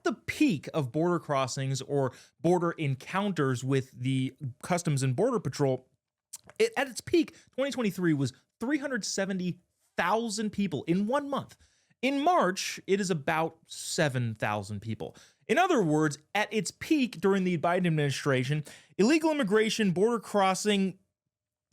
the peak of border crossings or border encounters with the Customs and Border Patrol. At its peak, 2023 was 370,000 people in 1 month. In March, it is about 7,000 people. In other words, at its peak during the Biden administration, illegal immigration border crossing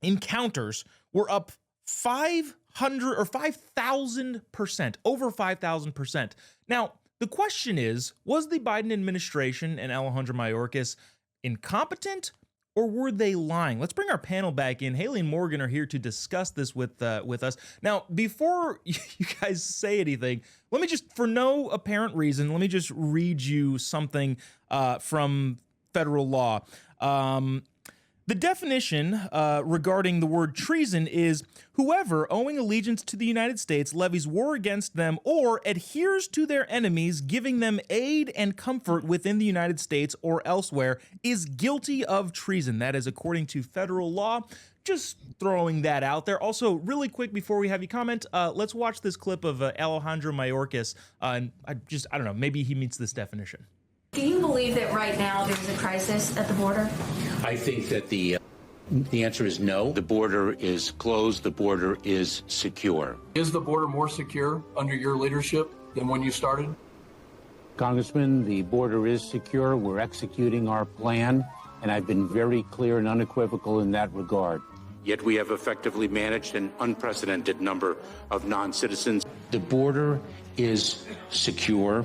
encounters were up 500 or 5,000%, over 5,000%. Now, the question is, was the Biden administration and Alejandro Mayorkas incompetent, or were they lying? Let's bring our panel back in. Hayley and Morgonn are here to discuss this with us. Now, before you guys say anything, let me just, for no apparent reason, let me just read you something from federal law. The definition regarding the word treason is whoever, owing allegiance to the United States, levies war against them or adheres to their enemies, giving them aid and comfort within the United States or elsewhere, is guilty of treason. That is according to federal law. Just throwing that out there. Also, really quick before we have you comment, let's watch this clip of Alejandro Mayorkas. And I don't know, maybe he meets this definition. Do you believe that right now there's a crisis at the border? I think that the answer is no. The border is closed. The border is secure. Is the border more secure under your leadership than when you started? Congressman, the border is secure. We're executing our plan, and I've been very clear and unequivocal in that regard. Yet we have effectively managed an unprecedented number of non-citizens. The border is secure.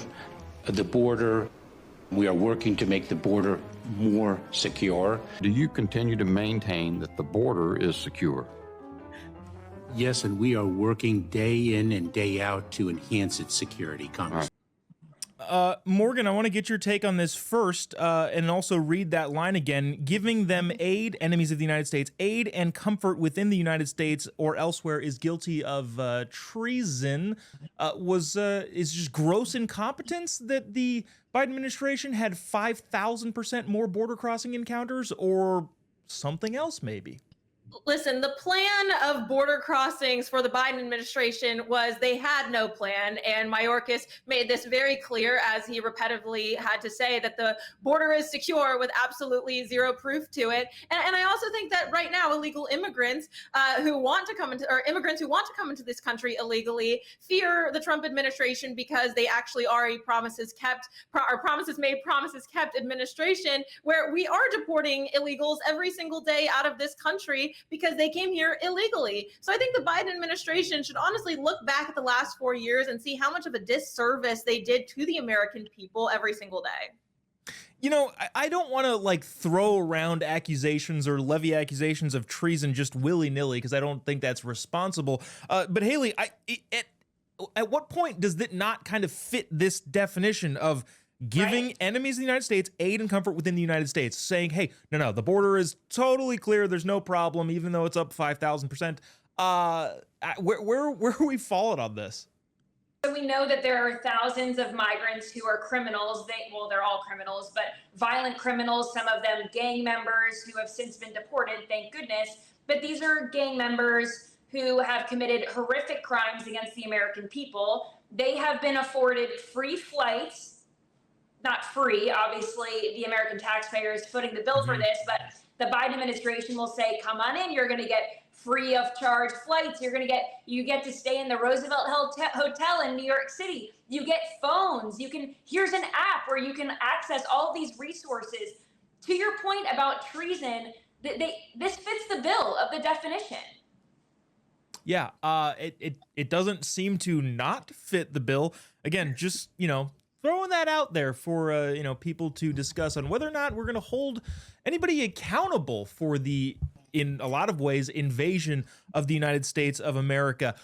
We are working to make the border more secure. Do you continue to maintain that the border is secure? Yes, and we are working day in and day out to enhance its security, Congressman. Morgonn, I want to get your take on this first, and also read that line again. Giving them aid, enemies of the United States, aid and comfort within the United States or elsewhere is guilty of treason. Is just gross incompetence that the Biden administration had 5,000% more border crossing encounters, or something else maybe? Listen, the plan of border crossings for the Biden administration was they had no plan, and Mayorkas made this very clear, as he repetitively had to say, that the border is secure with absolutely zero proof to it. And I also think that right now illegal immigrants who want to come into, or immigrants who want to come into this country illegally, fear the Trump administration because they actually are a promises kept, or promises made, promises kept administration, where we are deporting illegals every single day out of this country because they came here illegally. So I think the Biden administration should honestly look back at the last 4 years and see how much of a disservice they did to the American people every single day. You know, I don't want to like throw around accusations or levy accusations of treason just willy-nilly, because I don't think that's responsible. But Hayley, at what point does it not kind of fit this definition of giving enemies of the United States aid and comfort within the United States, saying, hey, no, the border is totally clear, there's no problem, even though it's up 5,000%. Where are we falling on this? So we know that there are thousands of migrants who are criminals. They're all criminals, but violent criminals, some of them gang members who have since been deported, thank goodness. But these are gang members who have committed horrific crimes against the American people. They have been afforded free flights. Not free, obviously, the American taxpayer is footing the bill for this, but the Biden administration will say, come on in, you're going to get free of charge flights. You get to stay in the Roosevelt Hotel in New York City. You get phones. Here's an app where you can access all these resources. To your point about treason, this fits the bill of the definition. Yeah, it doesn't seem to not fit the bill. Again, just, throwing that out there for people to discuss on whether or not we're going to hold anybody accountable for the, in a lot of ways, invasion of the United States of America.